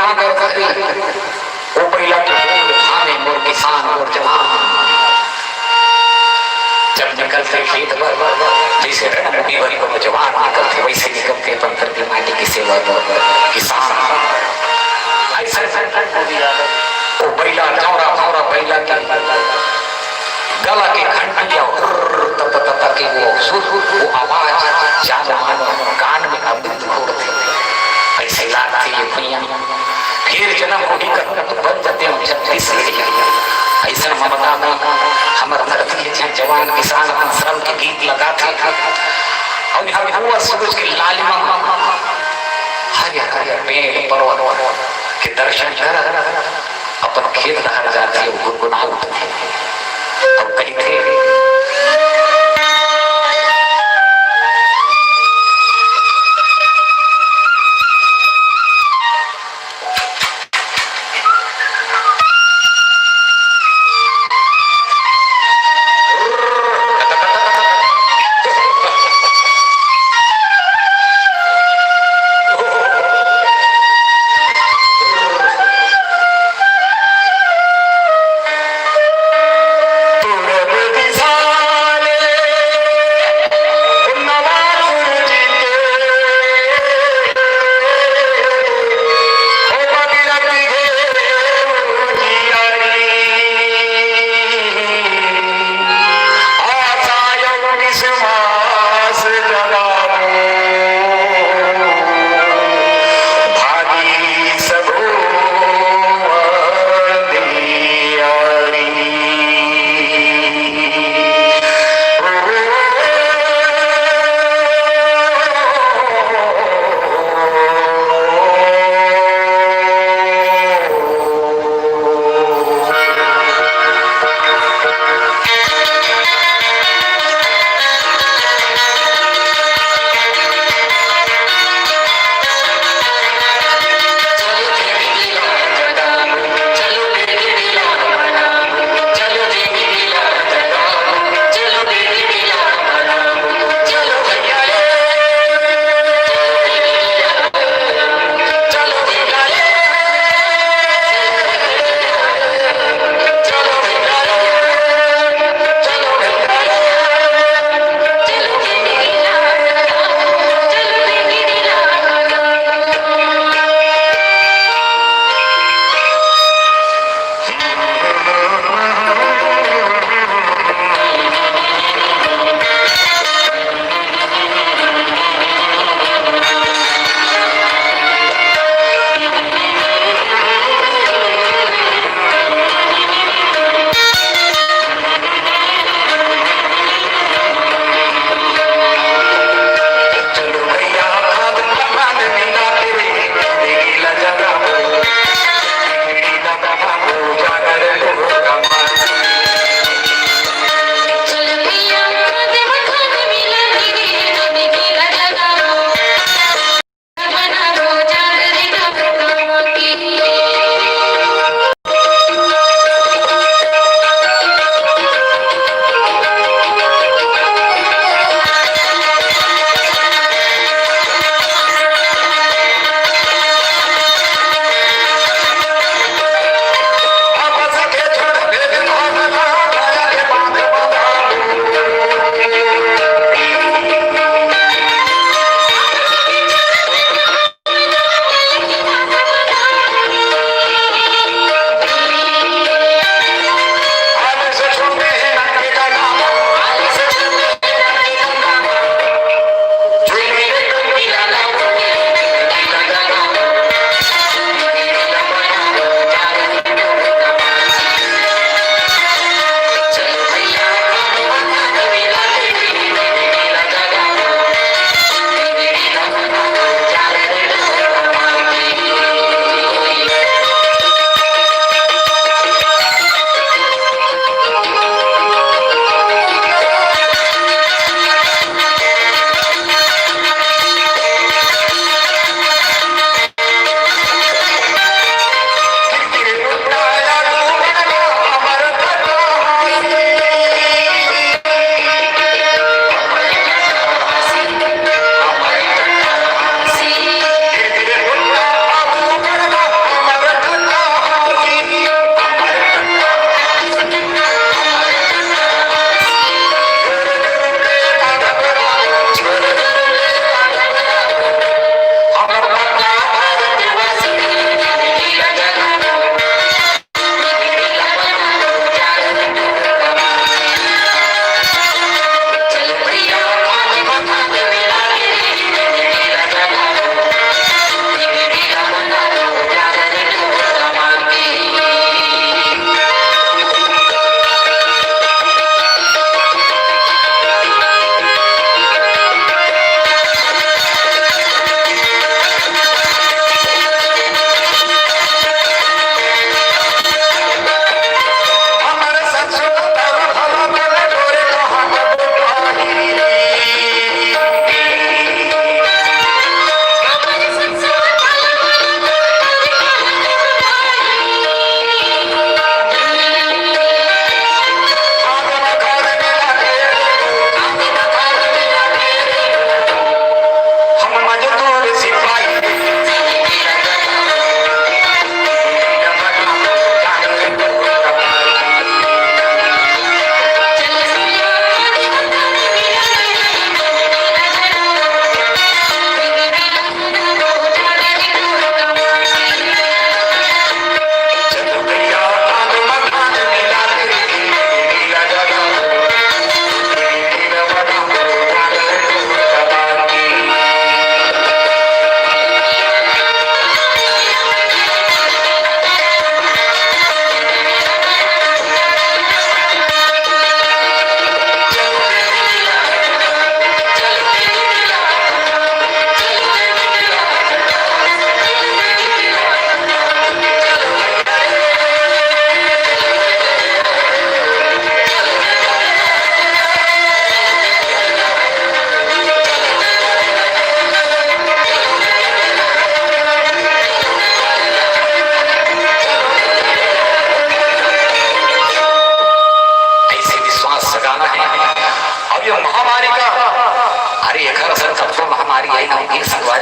नागर धरी वो पहिला थाने मोर किसान मोर जवान जब निकलते खेत पर जैसे रणमुनि को जवान निकलते वैसे निकलते अपन धरती माटी की सेवा किसान ऐसा वो पहिला चौरा चौरा पहिला की गला के घंटिया की वो आवाज जान कान में अमृत घोरते ऐसे लागती है भैया फिर जन्म होगी बन जाते हम 36 ऐसा ममता में हमारे धरती के जवान किसान श्रम के गीत लगाते और यहाँ हुआ सूरज की लालिमा हरे हरे पेड़ पर्वत के दर्शन कर अपन खेत लहर जाती है गुनगुना उठते और कहीं थे Sa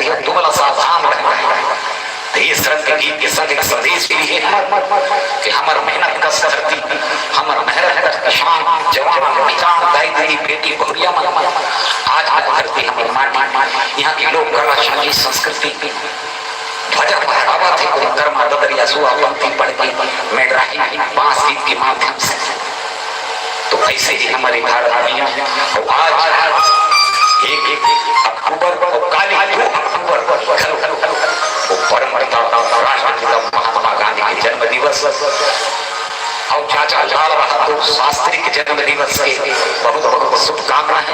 है दुबला सा जाम रहता है। तो ये रंग गीत के संग एक संदेश भी है कि हमार मेहनत का धरती, हमार मेहनत का किसान जवान निकाम दाई दाई बेटी बहुरिया मन आज आज धरती हमारी माटी, यहाँ के लोग कला संगीत संस्कृति ध्वजा फहरावा थे को कर्मा ददरिया सुआ पंक्ति पढ़ के मेडराही बांस गीत के माध्यम से। तो ऐसे ही हमारे भारत में आज एक अक्टूबर को काली 2 अक्टूबर को परम राष्ट्रपिता महात्मा गांधी के जन्म दिवस और चाचा लाल बहादुर शास्त्री के जन्म दिवस के बहुत बहुत शुभकामनाएं।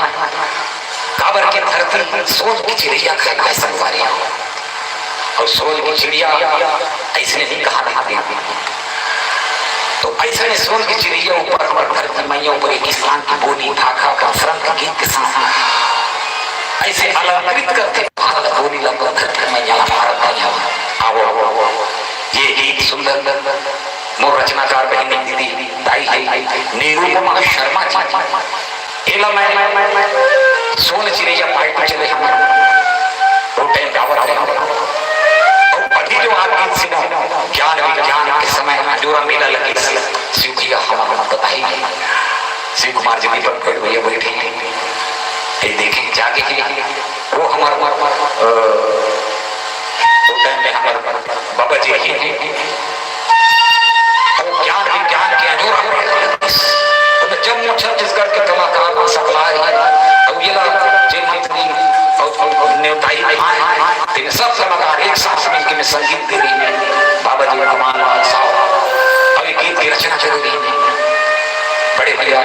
काबर की धरती सोच की चिड़िया खाए संगवारी और सोच की चिड़िया ऐसे नहीं कहा रहती। तो ऐसे में सोच की चिड़िया ऊपर हमारे धरती मैया ऊपर एक इस्लाम की बोली ढाका का सरंग गीत के साथ ऐसे अलंकृत करते भारत बोली लंबा धरती मैया भारत मैया आओ ये गीत सुंदर मोर रचनाकार बहनी दीदी दाई है निरूपमा शर्मा जी एला मैं सोन चिड़िया पार्टी चले हमारे वो टाइम डावर है और अभी जो आप गीत सुनो ज्ञान विज्ञान के समय जोरा मेला लगे शिव जी हमारा बताई शिव कुमार जी भी पर भैया बैठे ये देखें जाके वो हमारा वो टाइम में हमारे बाबा जी हैं ज्ञान विज्ञान के अजोरा जम्मू छत्तीसगढ़ के कलाकार सप्लाई और ये जे मंत्री और नेताई आए सब कलाकार एक साथ मिलकर में संगीत दे रही है। बाबा जी रहमान साहब अभी गीत की रचना कर रही है बड़े भैया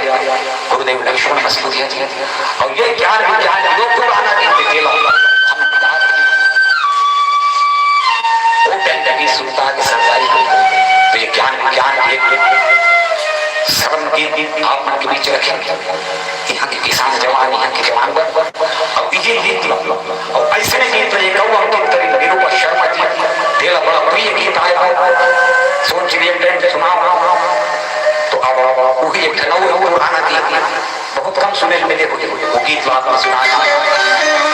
गुरुदेव लक्ष्मण मसूदिया जी और ये ज्ञान विज्ञान लोग पुराना गीत देते सुनता है सरकारी तो ये ज्ञान विज्ञान श्रवण गीत आप मन के बीच रखें। यहाँ के किसान जवान यहाँ के जवान और ये गीत और ऐसे गीत निरूपा शर्मा जी तेरा बड़ा प्रिय गीत आया सोच सुना तो अब वही एक पुराना गीत बहुत कम सुने मिले वो गीत आपने सुना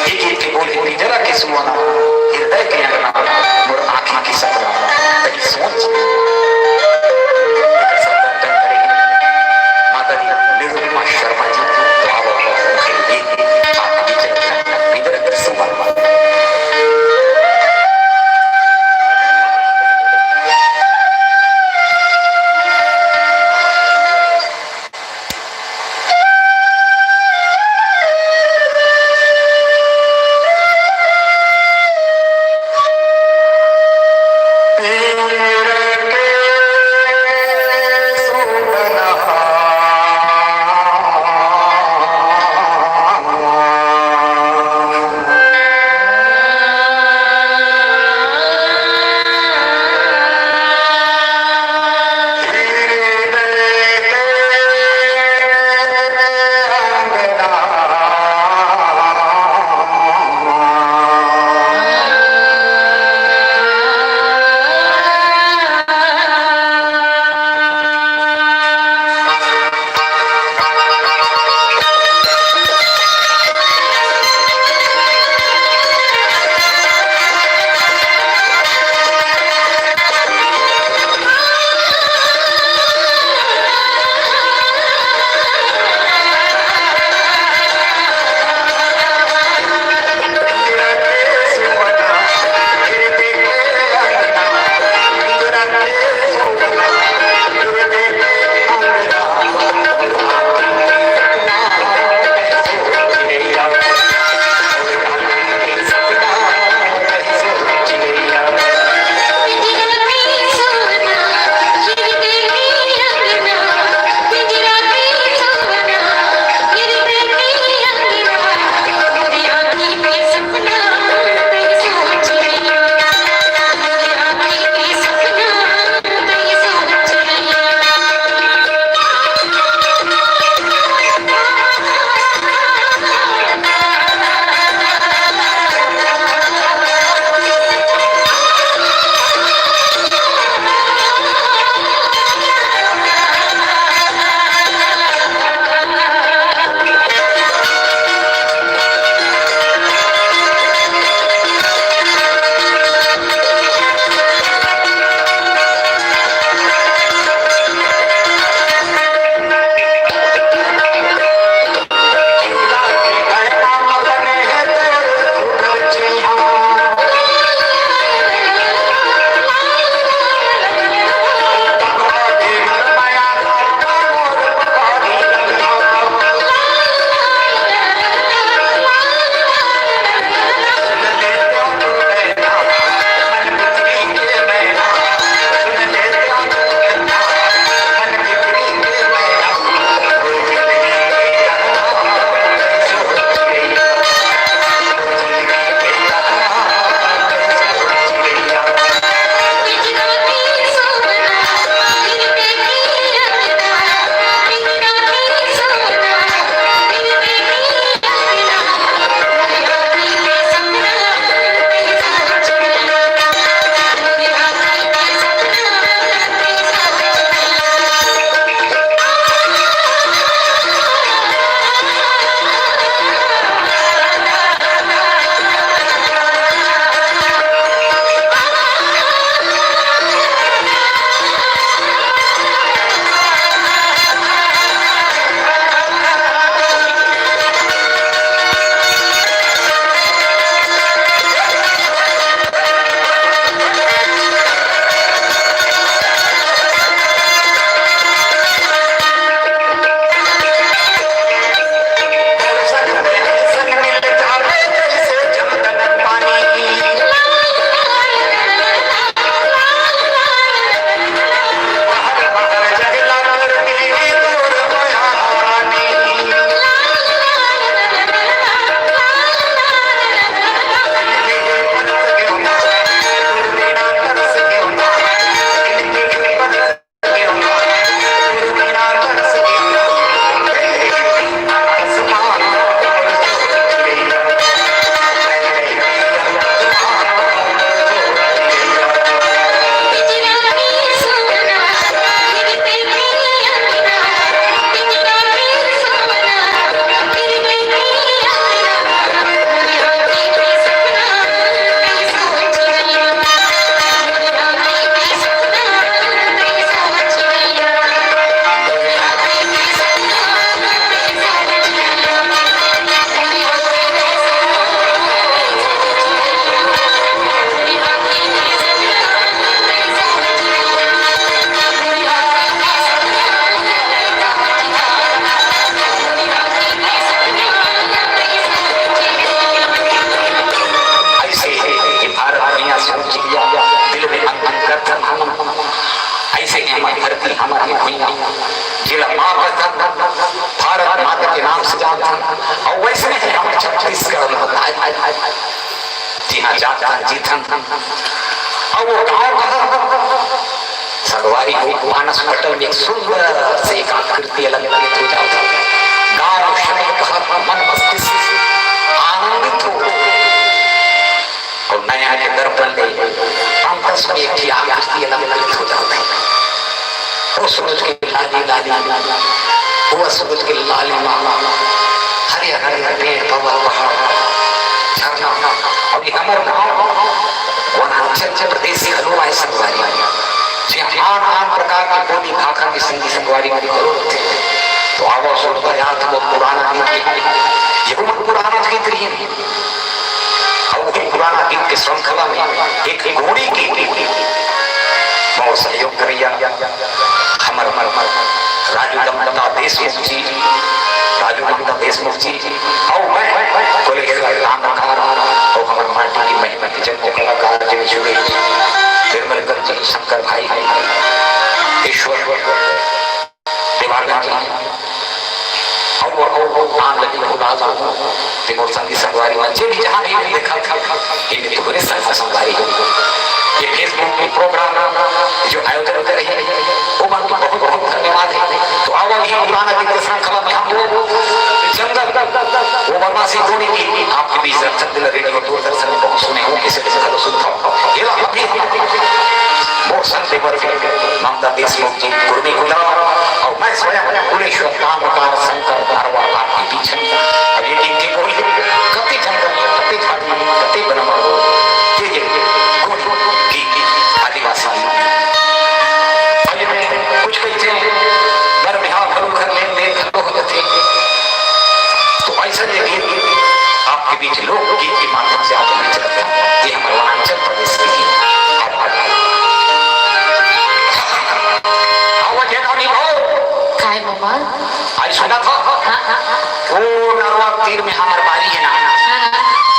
ये गीत की बोली जरा के सुना हृदय के और आँखों की सपना सोच माता जी निरूपमा शर्मा जी जात का जीथन और वो गांव का संगवारी को मानस पटल में एक सुंदर से एक आकृति अलग अलग हो जाता गांव शब्द का मन मस्तिष्क आनंदित हो और नया के दर्पण ले पंकज में एक आकृति अलग अलग हो जाता है वो सूरज के लाली लाली वो सूरज के लाली हरे हरे पेड़ पहाड़ झरना और अमर वनांचल प्रदेश से हलवा है संगवारी आन आन प्रकार की बोली भाखा की संगी संगवारी वाली जरूरत है तो आवो सुनता याद वो पुराना गीत ये वो पुराना गीत रही है और वो पुराना गीत के श्रृंखला में एक घोड़ी की बहुत सहयोग करिया हमर राजू दमदमा देशमुख जी राजू दमदमा देशमुख जी और मैं कोले के राम रखा और हमर माटी की महिमा की जन्म कलाकार जी जुड़े निर्मलकर जी शंकर भाई ईश्वर देवानंद जी और आन लगी खुदा तिमोर संगी संगवारी मंचे भी जहां भी देखा ये तो बड़े संगवारी ये फेसबुक में प्रोग्राम जो आयोजन कर रही है वो बात तो बहुत बहुत धन्यवाद है तो आओ ये पुराना दिन श्रृंखला में हम लोग जंगल वो वर्मा से जोड़ी की आपके बीच रक्षक रेडियो दूरदर्शन में बहुत सुने हो किसी से खबर सुनता ये अभी बहुत संत ममता देशमुख जी गुरमी खुदा और मैं स्वयं पुरेश्वर कामकार शंकर भारवा आपके बीच अब ये दिन की बोली कति जंगल कति झाड़ी कति बनवा आदिवासी कुछ पैसे घर में हाँ भरू घर लेन देन होते थे तो ऐसा देखिए आपके बीच लोक गीत के माध्यम से आपके बीच रखते हैं ये हमारे वनांचल प्रदेश के लिए आज सुना था वो नरवा तीर में हमारे बारी है ना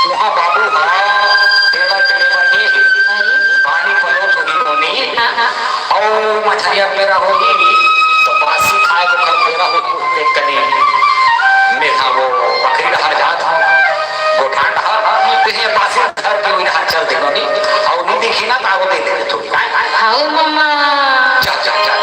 वहाँ बाबू पानी पलो थोड़ी होनी और मछलियाँ मेरा होगी तो बासी खाए तो कल मेरा होगी एक कने मेरा वो बकरी रहा जाता वो ठांड तो ये बासी घर के भी रहा चल देखो नहीं और नहीं देखी ना तो दे दे थोड़ी हाँ मम्मा जा जा जा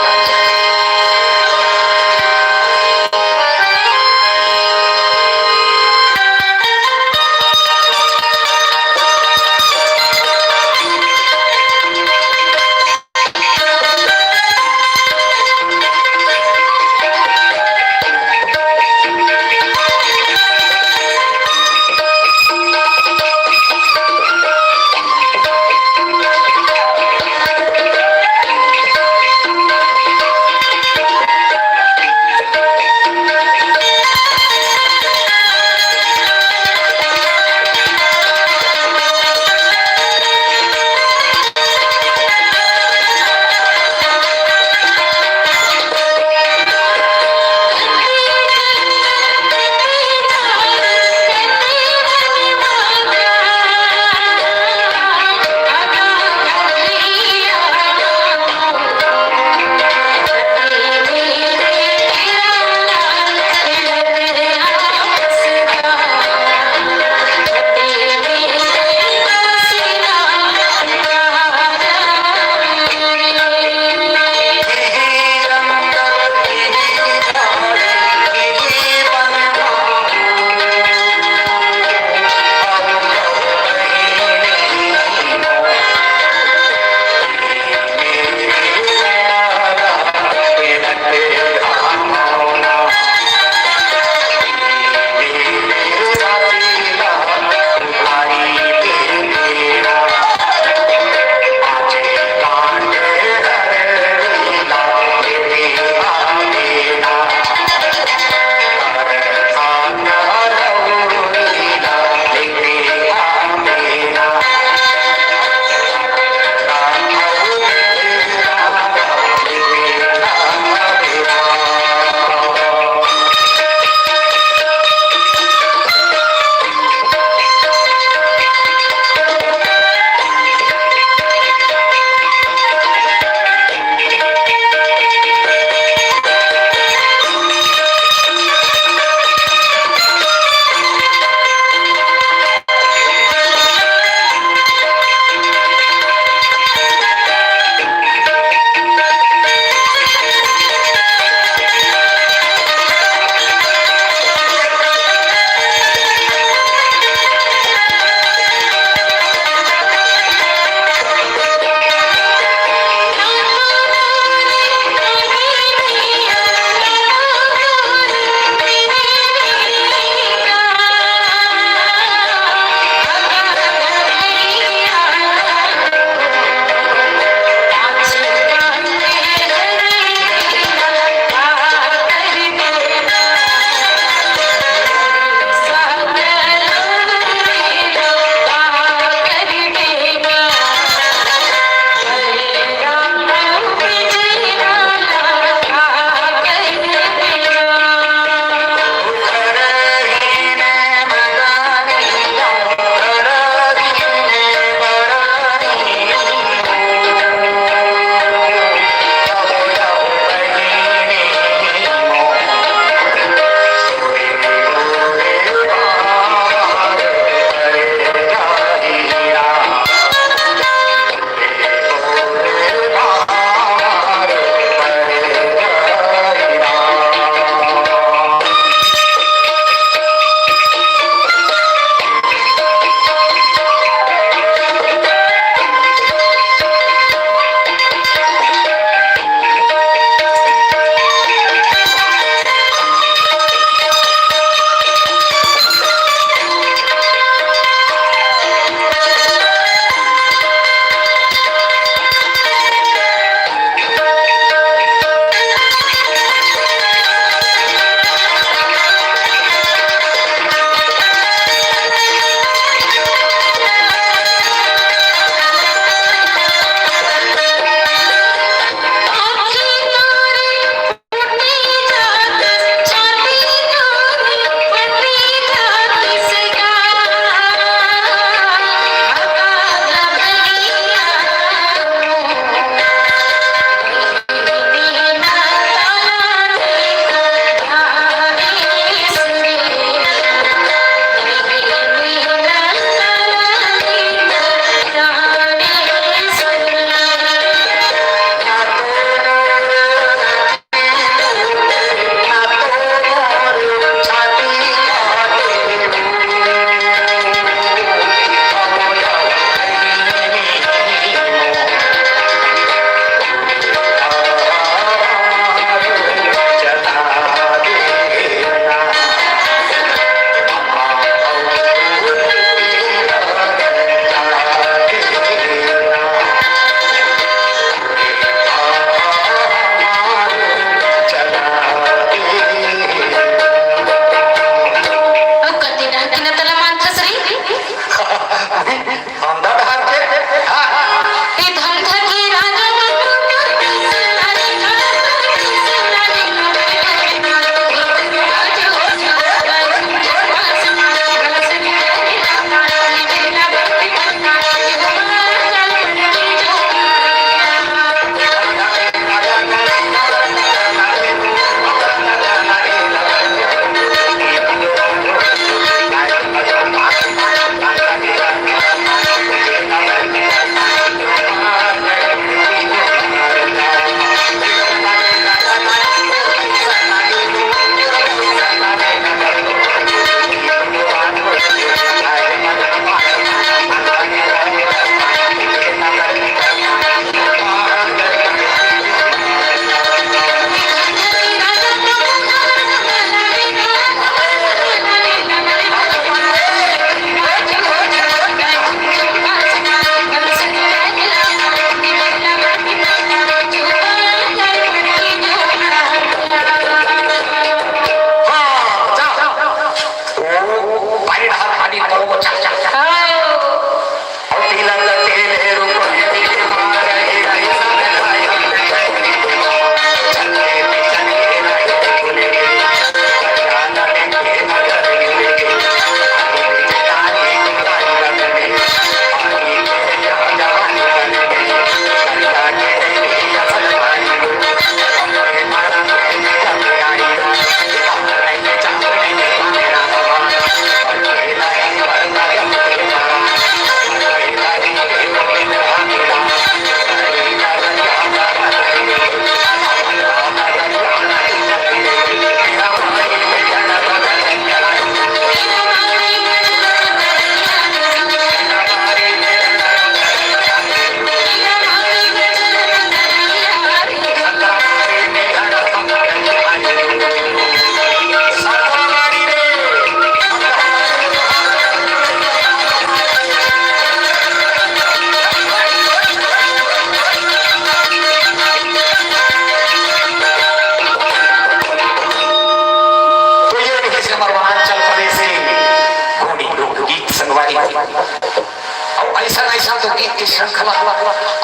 की श्रृंखला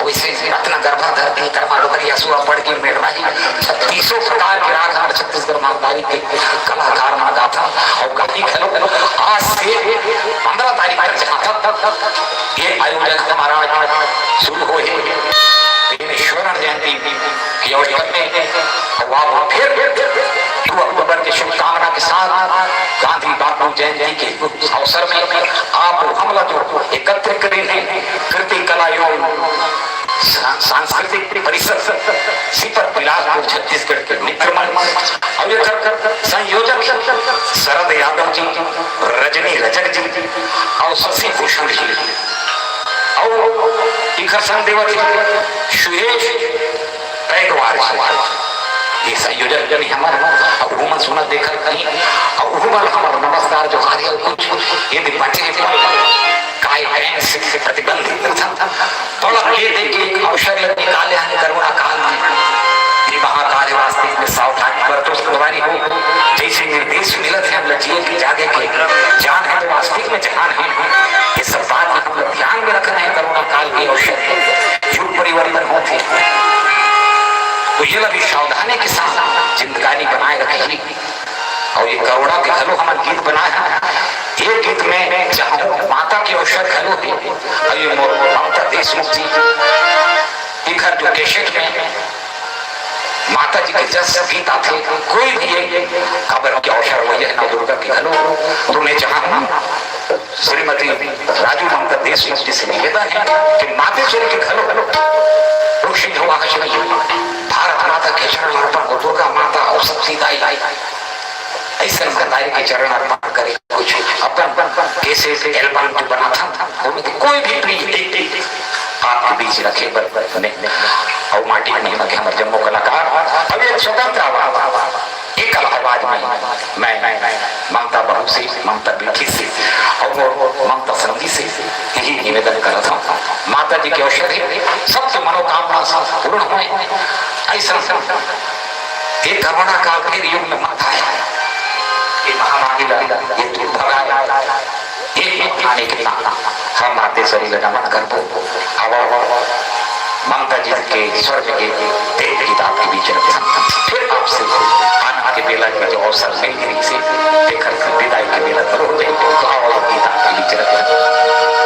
वैसे रत्न गर्भाधर की कर्मा डोगरी असुआ पढ़ की मेड़वाही 36 प्रकार के राग हमारे छत्तीसगढ़ मालदारी के कलाकार में गाथा और गाती खेलो आज से 15 तारीख तक जहाँ तक ये आयोजन हमारा शुरू हो स्वर्ण जयंती की अवसर में फिर 2 अक्टूबर की शुभकामना के साथ गांधी बापू जयंती के अवसर में आप हमला जो एकत्रित करेंगे कृति कला एवं सांस्कृतिक परिषद सीपर बिलासपुर छत्तीसगढ़ के मित्र संयोजक शरद यादव जी, रजनी रजक जी और शशि भूषण जी और इखरसन देवर सुरेश पैगवार ये संयोजक जन हमारा हुमन सुना देखा कहीं और हुमन हमारा नमस्कार जो कार्य कुछ ये भी बचे काय है से प्रतिबंधित था थोड़ा ये देखिए एक अवसर निकाले हैं करुणा काल में ये महाकाल वास्तविक में सावधानी बरतो सवारी हो जैसे निर्देश मिलत है हम लचिए की जागे के जान है तो वास्तविक में जहान है ये सब बात हम ध्यान में रखना है करुणा काल के अवसर युग परिवर्तन होते तो ये लगी सावधानी के साथ जिंदगानी बनाए रखेगी और ये करुणा के घलो हमारे गीत बनाए हैं ये गीत में जहाँ माता के अवसर घलो थे और ये ममता देशमुख जी घर जो कैसेट में माता जी के जस गीत आते कोई भी खबर के अवसर हुई है ना दुर्गा के घलो तुमने जहाँ श्रीमती राजू ममता देशमुख जी से निवेदन है कि मातेश्वरी के घलो भारत माता के चरण अर्पण दुर्गा माता और सब सीधा ऐसे महतारी के चरण अर्पण करे कुछ अपन कैसे एल्बम जो बना था कोई भी प्लीज आपके बीच रखे और माटी में नहीं हमारे जम्मू कलाकार अब एक स्वतंत्र एक आवाज में मैं ममता बहू से ममता बेटी से और ममता संगी से यही निवेदन कर रहा था माता जी के अवसर है सबसे मनोकामना पूर्ण हुए ऐसा एक करुणा काल के युग में माता है ये महामारी ये दुख भगा एक आने के हम मातेश्वरी का नमन कर दो ममता जी के स्वर्ग के देव किताब के बीच फिर आपसे आना के बेला के जो अवसर मिल से देखकर विदाई के बेला करो तो आओ किताब के बीच रखें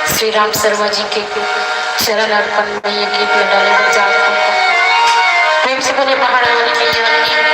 श्री राम शर्मा जी के चरण अर्पण में ये गीत में डाले प्रेम से बोले महारानी मैया की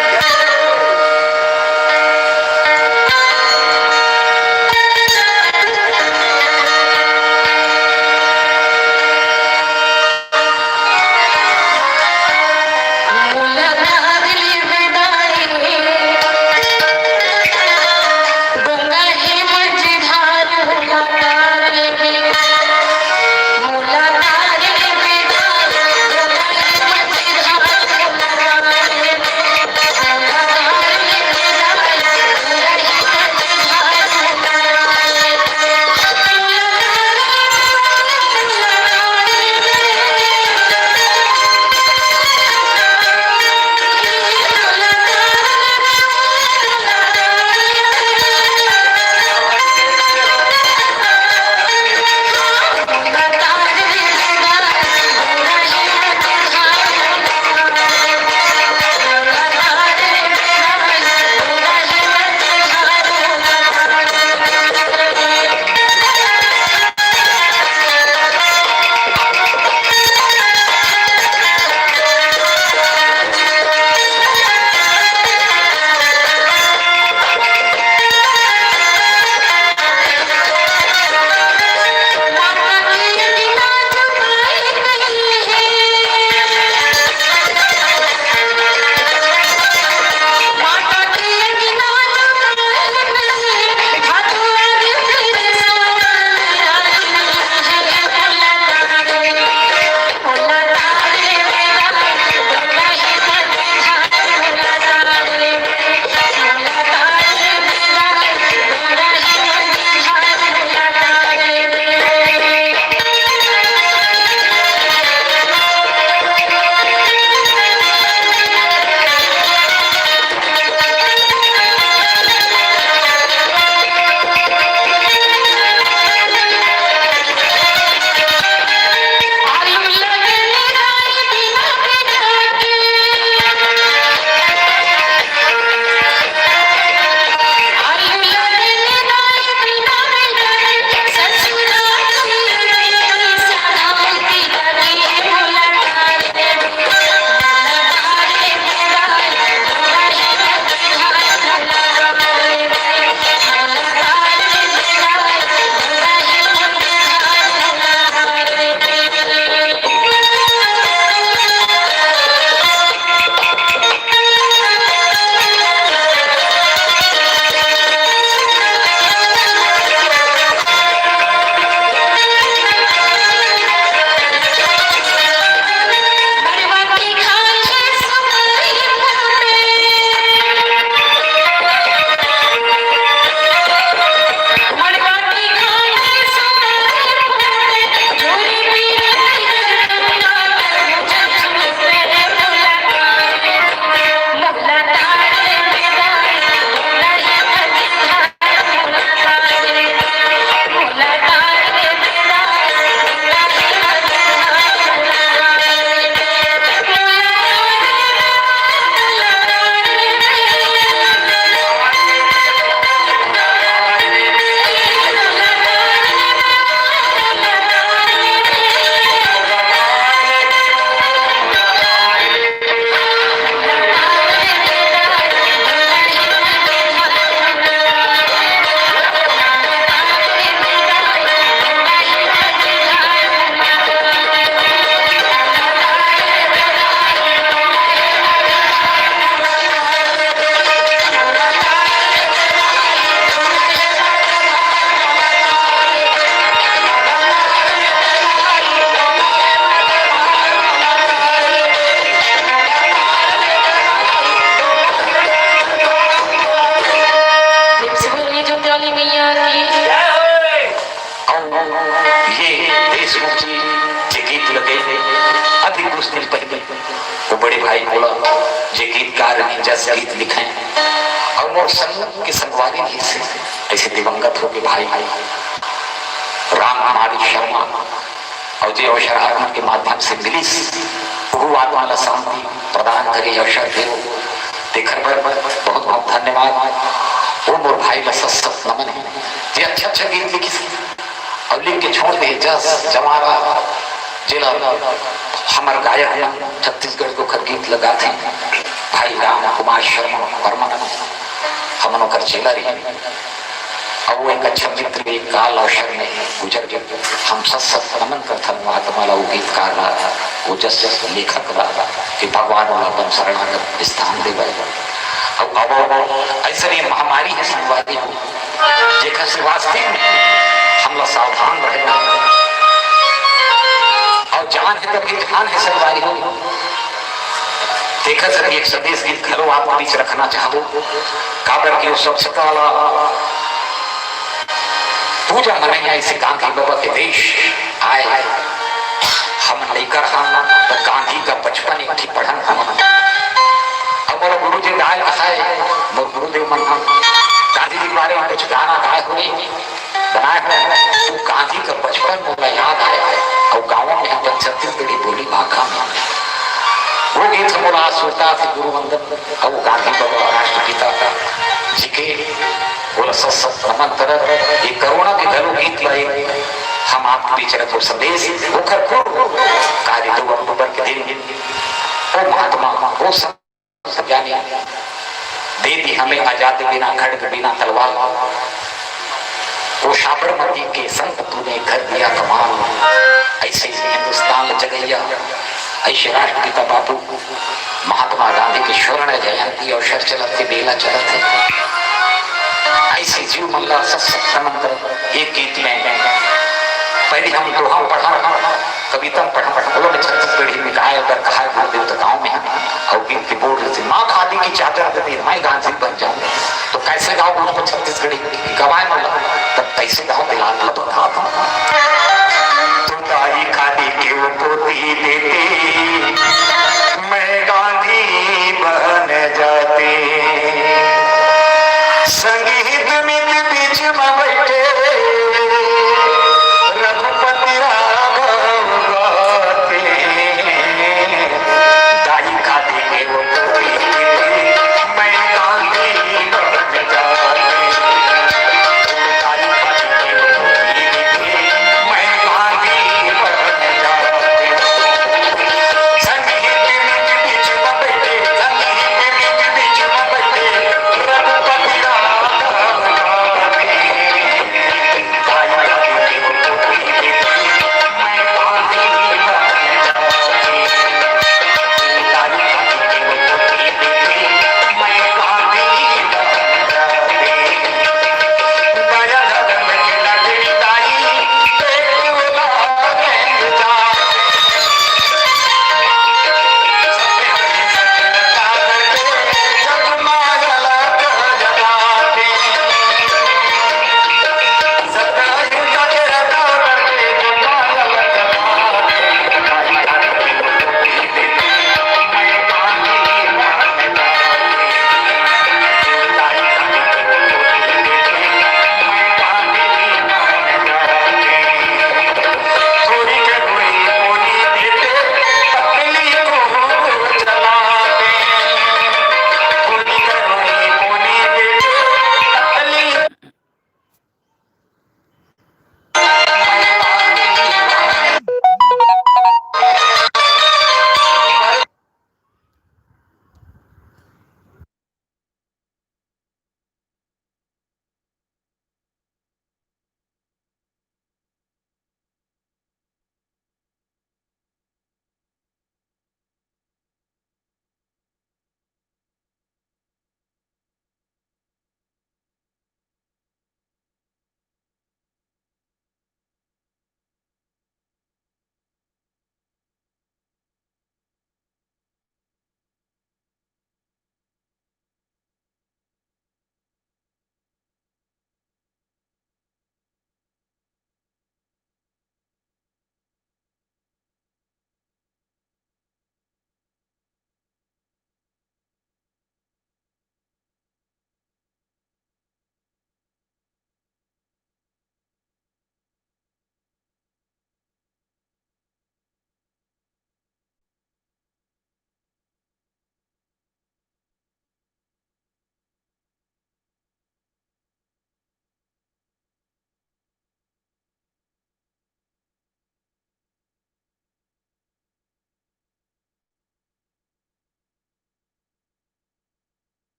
कुछ दिन पहले वो बड़े भाई बोला जे गीतकार ने जस गीत लिखे और मोर संग के संगवारी नहीं से ऐसे दिवंगत हो गए भाई राम कुमारी शर्मा और जे अवसर आत्मा के माध्यम से मिली वो आत्मा शांति प्रदान करे अवसर दे देखने पर बहुत बहुत धन्यवाद। वो मोर भाई का सत नमन है जे अच्छा अच्छा गीत लिखी और लिख के छोड़ दे जस जमारा जिला हमारे गायक छत्तीसगढ़ को कर गीत लगाते भाई राम कुमार शर्मा वर्मा हम कर चेला रही और वो एक अच्छा मित्र एक काल अवसर में गुजर गए हम सत नमन करता आत्मा वो गीतकार वो जस लेखक कि भगवान अपन शरणागत स्थान दे अब ऐसा ये महामारी है संवादी जेकर से वास्तविक में हम लोग सावधान रहेगा और जान है तभी ध्यान है संवादी हो देखा सर एक संदेश गीत घरों आप बीच रखना चाहो काबर की स्वच्छता वाला पूजा मनाया इसे गांधी बाबा के देश आए हम लेकर हम तो गांधी का बचपन एक थी पढ़न हम अब बोला गुरु जी गाय है गुरुदेव मन हम गांधी जी के बारे में कुछ गाना गाए हुए बनाए हुए तो गांधी का बचपन मुझे याद आया और गाँव में हम छत्तीसगढ़ी बोली भाषा में वो गीत हम सोता थे गुरु वंदन और वो गांधी बाबा राष्ट्रपिता का जी के बोला सत नमन तरह ये करुणा के घरों गीत लाए हम आपके बीच रखो संदेश होकर कार्य 2 अक्टूबर के दिन वो महात्मा वो सब ज्ञानी दे दी हमें आजादी बिना खड़ग बिना तलवार वो साबरमती के संग तूने कर दिया कमाल ऐसे हिंदुस्तान जगैया ऐसे राष्ट्रपिता बापू महात्मा गांधी की स्वर्ण जयंती और शर चलते बेला चलते ऐसे जीव मल्ला सत्संग एक गीत में पहले हम दोहा पढ़ा कविता पढ़ा बोलो मैं छत्तीसगढ़ी में गाय अगर कहा गुरुदेव तो गाँव में और गीत की बोल रही थी माँ खादी की चादर देती मैं गांधी बन जाऊँ तो कैसे गाओ उसको छत्तीसगढ़ी गवाए मल्ला तब कैसे गाओ दिलान लो बता तुम दाई खादी के वो पोती देते मैं गांधी बन जाते